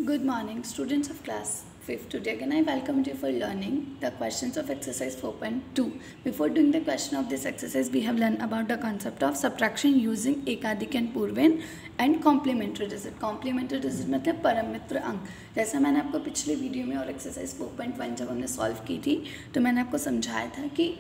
Good morning, students of class 5th. Today again I welcome you for learning the questions of exercise 4.2. Before doing the question of this exercise, we have learned about the concept of subtraction using एकाधिक and पूर्वेन and complementary digit. Complementary digit मतलब परम मित्र अंक. जैसा मैंने आपको पिछले video में और एक्सरसाइज 4.1 जब हमने सॉल्व की थी तो मैंने आपको समझाया था कि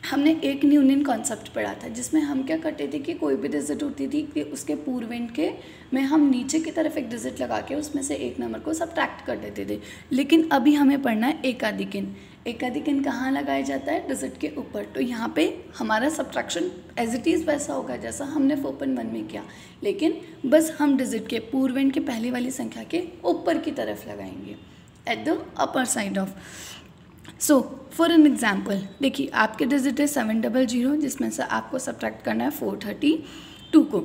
हमने एक यूनियन कॉन्सेप्ट पढ़ा था जिसमें हम क्या करते थे कि कोई भी डिजिट होती थी कि उसके पूर्वेंट के में हम नीचे की तरफ एक डिजिट लगा के उसमें से एक नंबर को सब्ट्रैक्ट कर देते थे। लेकिन अभी हमें पढ़ना है एकाधिकन। एकाधिकन कहाँ लगाया जाता है? डिजिट के ऊपर। तो यहाँ पे हमारा सब्ट्रैक्शन एज इट इज़ वैसा होगा जैसा हमने 4.1 में किया, लेकिन बस हम डिजिट के पूर्वेंट के पहले वाली संख्या के ऊपर की तरफ लगाएंगे, at the upper side of. So for an example देखिए, आपके डिजिट है 700 जिसमें से आपको सब्ट्रैक्ट करना है 432 को।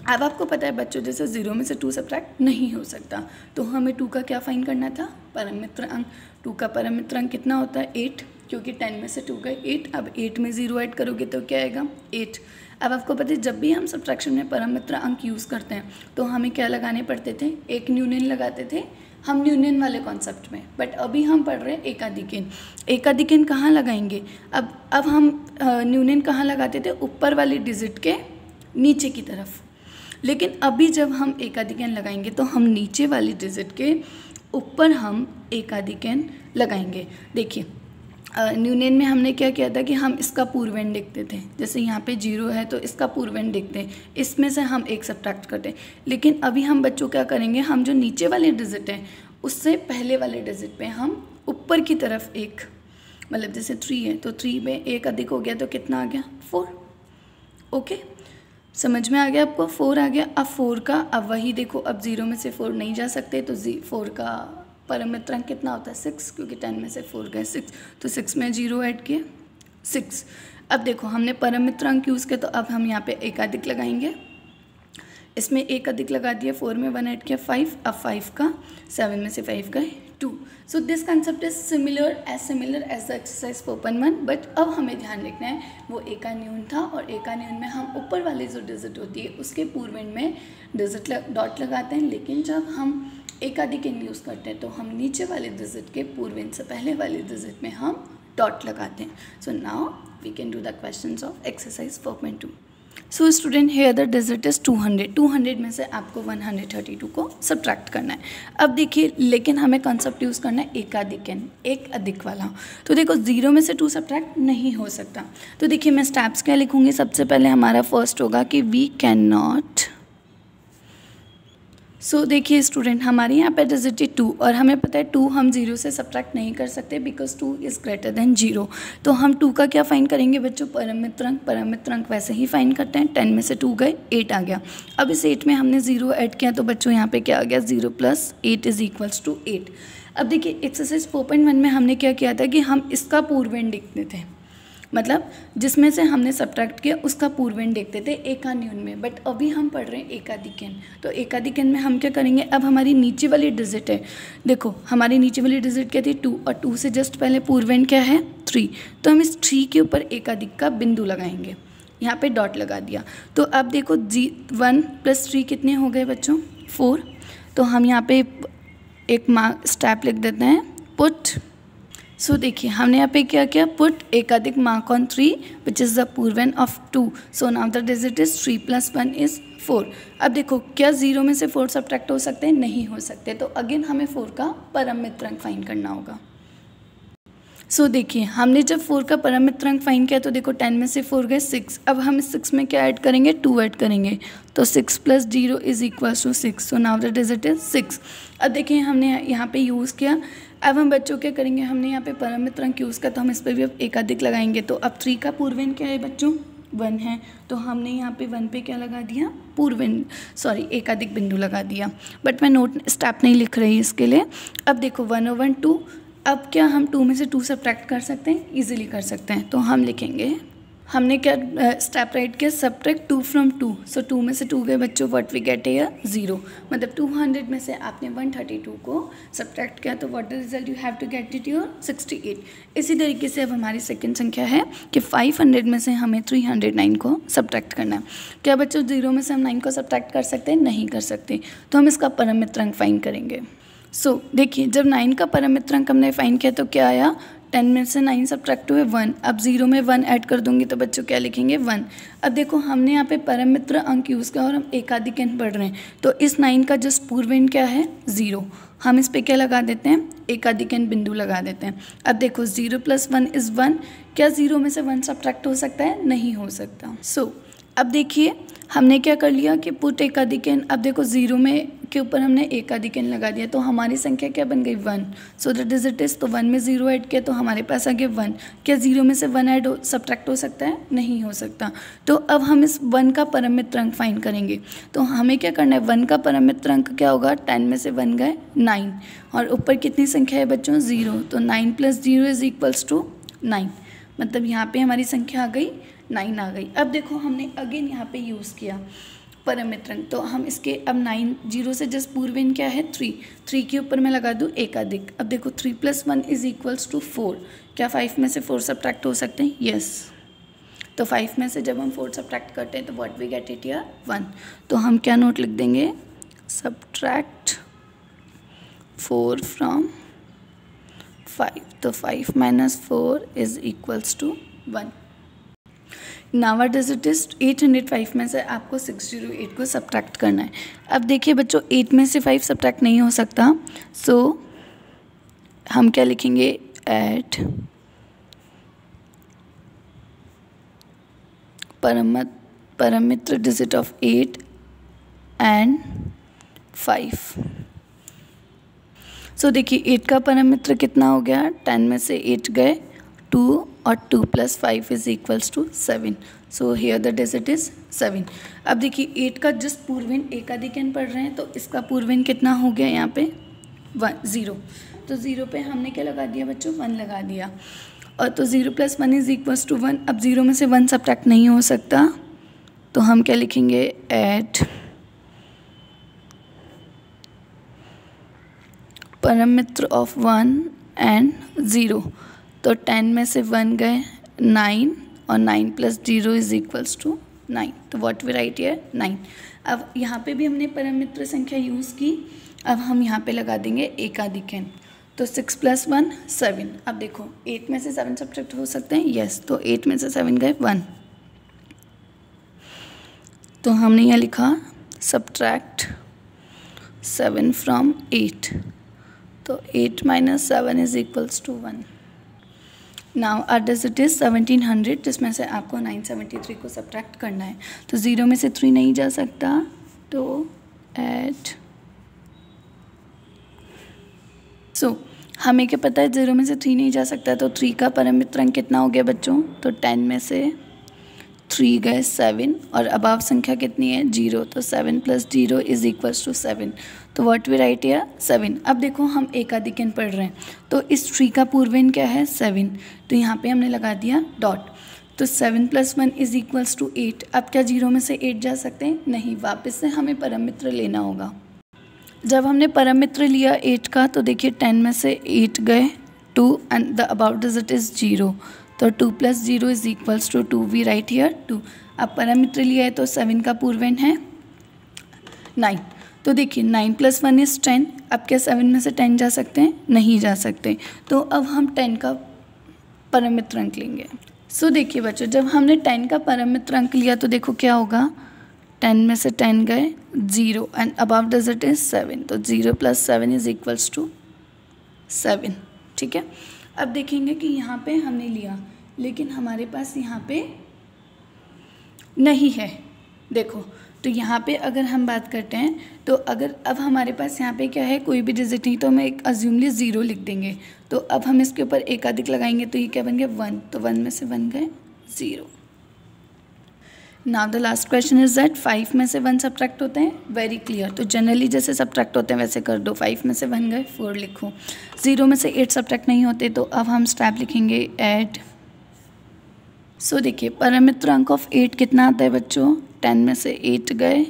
अब आपको पता है बच्चों जैसे 0 में से 2 सब्ट्रैक्ट नहीं हो सकता, तो हमें 2 का क्या फाइंड करना था? परम मित्र अंक। 2 का परम मित्र अंक कितना होता है? 8, क्योंकि 10 में से 2 गए 8। अब 8 में 0 ऐड करोगे तो क्या आएगा? 8। अब आपको पता है जब भी हम सब्ट्रैक्शन में परम मित्र अंक यूज़ करते हैं तो हमें क्या लगाने पड़ते थे? एक यूनियन लगाते थे हम यूनियन वाले कॉन्सेप्ट में, बट अभी हम पढ़ रहे हैं एकाधिकन। एकाधिकन कहाँ लगाएंगे? अब हम यूनियन कहाँ लगाते थे? ऊपर वाली डिजिट के नीचे की तरफ। लेकिन अभी जब हम एकाधिकन लगाएंगे तो हम नीचे वाली डिजिट के ऊपर हम एकाधिकन लगाएंगे। देखिए यूनियन में हमने क्या किया था कि हम इसका पूर्वेंट देखते थे, जैसे यहाँ पे 0 है तो इसका पूर्वेंट देखते हैं, इसमें से हम एक सब्ट्रैक्ट करते हैं। लेकिन अभी हम बच्चों क्या करेंगे, हम जो नीचे वाले डिजिट हैं उससे पहले वाले डिजिट पे हम ऊपर की तरफ एक, मतलब जैसे 3 है तो 3 में एक अधिक हो गया तो कितना आ गया? 4। ओके, समझ में आ गया आपको? 4 आ गया। अब 4 का अब वही देखो, अब 0 में से 4 नहीं जा सकते तो 4 का परम मित्र अंक कितना होता है? 6, क्योंकि 10 में से 4 गए 6, तो 6 में 0 ऐड किए 6। अब देखो हमने परम मित्र अंक यूज़ किया तो अब हम यहाँ पे एक अधिक लगाएंगे, इसमें एक अधिक लगा दिया, 4 में 1 ऐड किया 5। अब 5 का 7 में से 5 गए 2। So this concept is similar as the exercise 4.1, but अब हमें ध्यान रखना है वो एकान्यून था और एकान्यून में हम ऊपर वाली जो डिजिट होती है उसके पूर्वेंट में डिजिट डॉट लगाते हैं, लेकिन जब हम एकाधिकन यूज़ करते हैं तो हम नीचे वाले डिजिट के पूर्वेंट से पहले वाले डिजिट में हम डॉट लगाते हैं। So now we can do the questions of exercise 4.2। So student here the digit is 200। 200 में से आपको 132 को सब्ट्रैक्ट करना है। अब देखिए, लेकिन हमें कॉन्सेप्ट यूज़ करना है एकाधिकन, एक अधिक वाला। तो देखो 0 में से 2 सब्ट्रैक्ट नहीं हो सकता, तो देखिए मैं स्टेप्स क्या लिखूँगी। सबसे पहले हमारा फर्स्ट होगा कि वी कैन नॉट। सो देखिए स्टूडेंट, हमारे यहाँ पे डिजिट है 2 और हमें पता है 2 हम 0 से सब्ट्रैक्ट नहीं कर सकते बिकॉज 2 इज़ ग्रेटर देन 0। तो हम 2 का क्या फाइंड करेंगे बच्चों? परम मित्र अंक। परम मित्र अंक वैसे ही फाइंड करते हैं। 10 में से 2 गए 8 आ गया। अब इस 8 में हमने 0 ऐड किया तो बच्चों यहाँ पे क्या आ गया? 0 + 8 इज इक्वल्स टू 8। अब देखिए एक्सरसाइज 4.1 में हमने क्या किया था कि हम इसका पूर्वेंट देखते थे, मतलब जिसमें से हमने सब्ट्रैक्ट किया उसका पूर्वेंट देखते थे एकान्यून में, बट अभी हम पढ़ रहे हैं एकाधिकन। तो एकाधिकन में हम क्या करेंगे? अब हमारी नीचे वाली डिजिट है, देखो हमारी नीचे वाली डिजिट क्या थी? 2, और 2 से जस्ट पहले पूर्वेंट क्या है? 3। तो हम इस 3 के ऊपर एकाधिक का बिंदु लगाएंगे, यहाँ पे डॉट लगा दिया। तो अब देखो 1 + 3 कितने हो गए बच्चों? 4। तो हम यहाँ पे एक स्टेप लिख देते हैं, पुट। सो देखिए हमने यहाँ पे क्या किया? पुट एकाधिक mark on 3 which is the पूर्वेंट of 2। So now the digit is 3 + 1 is 4। अब देखो क्या 0 में से 4 सब्ट्रैक्ट हो सकते हैं? नहीं हो सकते, तो अगेन हमें 4 का परम मित्र अंक फाइंड करना होगा। सो देखिए हमने जब 4 का परम मित्र अंक फाइंड किया तो देखो 10 में से 4 गए 6। अब हम 6 में क्या ऐड करेंगे? 2 ऐड करेंगे, तो 6 + 0 is equals to 6। So now the digit is 6। अब देखिए हमने यहाँ पे यूज़ किया। अब हम बच्चों क्या करेंगे? हमने यहाँ पे परम मित्र अंक यूज़ किया तो हम इस पर भी अब एकाधिक लगाएंगे। तो अब 3 का पूर्वेंट क्या है बच्चों? 1 है, तो हमने यहाँ पे 1 पे क्या लगा दिया? पूर्वेंट, सॉरी एकाधिक बिंदु लगा दिया, बट मैं नोट स्टेप नहीं लिख रही इसके लिए। अब देखो 1/2। अब क्या हम 2 में से 2 सब्ट्रैक्ट कर सकते हैं? ईजिली कर सकते हैं, तो हम लिखेंगे हमने क्या स्टेप राइट किया, सब्ट्रैक्ट 2 फ्रॉम 2, सो 2 में से 2 गए बच्चों, व्हाट वी गेट हियर 0, मतलब 200 में से आपने 132 को सब्ट्रैक्ट किया तो what the result you have to get it your 68। इसी तरीके से अब हमारी सेकंड संख्या है कि 500 में से हमें 309 को सब्ट्रैक्ट करना है। क्या बच्चों 0 में से हम 9 को सब्ट्रैक्ट कर सकते हैं? नहीं कर सकते, तो हम इसका परम मित्रांक फाइंड करेंगे। सो देखिए, जब 9 का परम मित्रांक हमने फाइंड किया तो क्या आया, 10 में से 9 सब्ट्रैक्ट हुए 1। अब 0 में 1 ऐड कर दूंगी तो बच्चों क्या लिखेंगे 1। अब देखो हमने यहाँ पे परम मित्र अंक यूज़ किया और हम एकाधिक अंक पढ़ रहे हैं, तो इस 9 का जस्ट पूर्वेन क्या है 0, हम इस पे क्या लगा देते हैं, एकाधिक अंक बिंदु लगा देते हैं। अब देखो 0 + 1 = 1, क्या 0 में से 1 सब्ट्रैक्ट हो सकता है? नहीं हो सकता। सो अब देखिए हमने क्या कर लिया कि पुट एकाधिक अंक, अब देखो 0 में के ऊपर हमने एकाधिक अंक लगा दिया तो हमारी संख्या क्या बन गई 1, so that is it is, तो 1 में 0 ऐड किया तो हमारे पास आ गया 1। क्या 0 में से 1 ऐड सब्ट्रैक्ट हो सकता है? नहीं हो सकता। तो अब हम इस 1 का परम मित्रांक फाइंड करेंगे, तो हमें क्या करना है, 1 का परम मित्रांक क्या होगा, 10 में से 1 गए 9, और ऊपर कितनी संख्या है बच्चों 0, तो 9 + 0 = 9, मतलब यहाँ पे हमारी संख्या आ गई 9 आ गई। अब देखो हमने अगेन यहाँ पे यूज़ किया परम मित्रांक, तो हम इसके अब 9 0 से जस्ट पूर्वेन क्या है 3 के ऊपर मैं लगा दूँ एकाधिक। अब देखो 3 + 1 = 4, क्या 5 में से 4 सब्ट्रैक्ट हो सकते हैं? यस, तो 5 में से जब हम 4 सब्ट्रैक्ट करते हैं तो what we get it here 1, तो हम क्या नोट लिख देंगे, सब्ट्रैक्ट 4 फ्रॉम 5, तो 5 - 4 = 1। Now what is it is, 805 में से आपको 608 को सब्ट्रैक्ट करना है। अब देखिए बच्चों 8 में से 5 सब्ट्रैक्ट नहीं हो सकता, सो हम क्या लिखेंगे, ऐड परम मित्र डिजिट ऑफ 8 and 5। सो देखिए 8 का परम मित्र कितना हो गया, 10 में से 8 गए 2 और 2 + 5 = 7, so here the digit is 7। अब देखिए 8 का जस्ट पूर्वेन एकाधिक अंक पढ़ रहे हैं तो इसका पूर्वेन कितना हो गया यहाँ पे 0, तो 0 पे हमने क्या लगा दिया बच्चों 1 लगा दिया, और तो 0 + 1 = 1। अब 0 में से 1 सब्ट्रैक्ट नहीं हो सकता तो हम क्या लिखेंगे, ऐड परम मित्र ऑफ 1 and 0, तो 10 में से 1 गए 9 और 9 + 0 = 9, तो व्हाट वी राइट हियर 9। अब यहाँ पे भी हमने परम मित्र संख्या यूज़ की, अब हम यहाँ पे लगा देंगे एकाधिक अंक, तो 6 + 1 7। अब देखो 8 में से 7 सब्ट्रैक्ट हो सकते हैं? यस, तो 8 में से 7 गए 1, तो हमने यहाँ लिखा सब्ट्रैक्ट 7 फ्रॉम 8, तो 8 - 7 = 1। नाउ आर डिजिट इज 1700, जिसमें से आपको 973 को सब्ट्रैक्ट करना है, तो 0 में से 3 नहीं जा सकता, तो ऐड सो हमें क्या पता है 0 में से 3 नहीं जा सकता, तो 3 का परम मित्रांक कितना हो गया बच्चों, तो 10 में से 3 गए 7, और अबाव संख्या कितनी है 0, तो 7 + 0 = 7, तो व्हाट वी राइट हियर 7। अब देखो हम एकाधिक अंक पढ़ रहे हैं तो इस 3 का पूर्वेन क्या है 7, तो यहाँ पे हमने लगा दिया डॉट, तो 7 + 1 = 8। अब क्या 0 में से 8 जा सकते हैं? नहीं, वापस से हमें परम मित्र लेना होगा। जब हमने परम मित्र लिया 8 का, तो देखिए 10 में से 8 गए 2 and the about digit is 0, तो 2 + 0 = 2, वी राइट हियर 2। अब परम मित्र लिया है तो 7 का पूर्वेन है 9, तो देखिए 9 + 1 = 10। अब क्या 7 में से 10 जा सकते हैं? नहीं जा सकते, तो अब हम 10 का परम मित्रांक लेंगे। सो देखिए बच्चों जब हमने 10 का परम मित्रांक लिया तो देखो क्या होगा, 10 में से 10 गए 0 एंड अबाव डिजिट इज 7, तो 0 + 7 = 7, ठीक है। अब देखेंगे कि यहाँ पे हमने लिया लेकिन हमारे पास यहाँ पे नहीं है, देखो तो यहाँ पे अगर हम बात करते हैं तो अगर अब हमारे पास यहाँ पे क्या है कोई भी डिजिट नहीं, तो हम एक अज्यूमली 0 लिख देंगे, तो अब हम इसके ऊपर एकाधिक लगाएंगे तो ये क्या बन गया 1, तो 1 में से 1 गए 0। Now the last question is that 5 में से 1 सब्ट्रैक्ट होते हैं, वेरी क्लियर, तो जनरली जैसे सब्ट्रैक्ट होते हैं वैसे कर दो, 5 में से 1 गए 4 लिखो। 0 में से 8 सब्ट्रैक्ट नहीं होते तो अब हम स्टेप लिखेंगे ऐड सो देखिए परमित्र अंक ऑफ 8 कितना आता है बच्चों, 10 में से 8 गए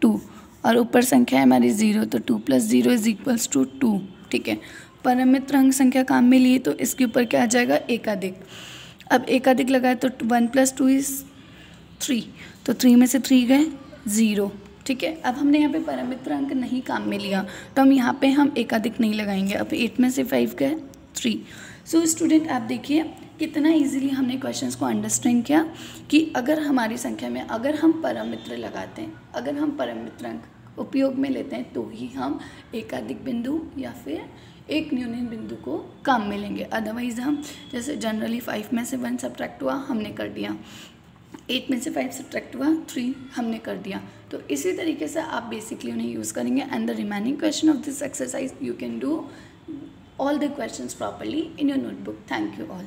2, और ऊपर संख्या है हमारी 0, तो 2 + 0 = 2। ठीक है, परमित्र अंक संख्या काम में लिए तो इसके ऊपर क्या आ जाएगा, एकाधिक। अब एकाधिक लगाए तो 1 + 2 = 3, तो 3 में से 3 गए 0। ठीक है, अब हमने यहाँ पे परमित्र अंक नहीं काम में लिया तो हम यहाँ पे हम एकाधिक नहीं लगाएंगे। अब 8 में से 5 गए 3। सो स्टूडेंट आप देखिए कितना इजीली हमने क्वेश्चंस को अंडरस्टैंड किया कि अगर हमारी संख्या में अगर हम परमित्र लगाते हैं, अगर हम परमित्र अंक उपयोग में लेते हैं तो ही हम एकाधिक बिंदु या फिर एक न्यूनतम बिंदु को काम में लेंगे। अदरवाइज हम जैसे जनरली 5 में से 1 सब्ट्रैक्ट हुआ हमने कर दिया, 8 में से 5 सब्ट्रैक्ट हुआ 3 हमने कर दिया। तो इसी तरीके से आप बेसिकली उन्हें यूज़ करेंगे and the remaining question of this exercise you can do all the questions properly in your notebook. Thank you all.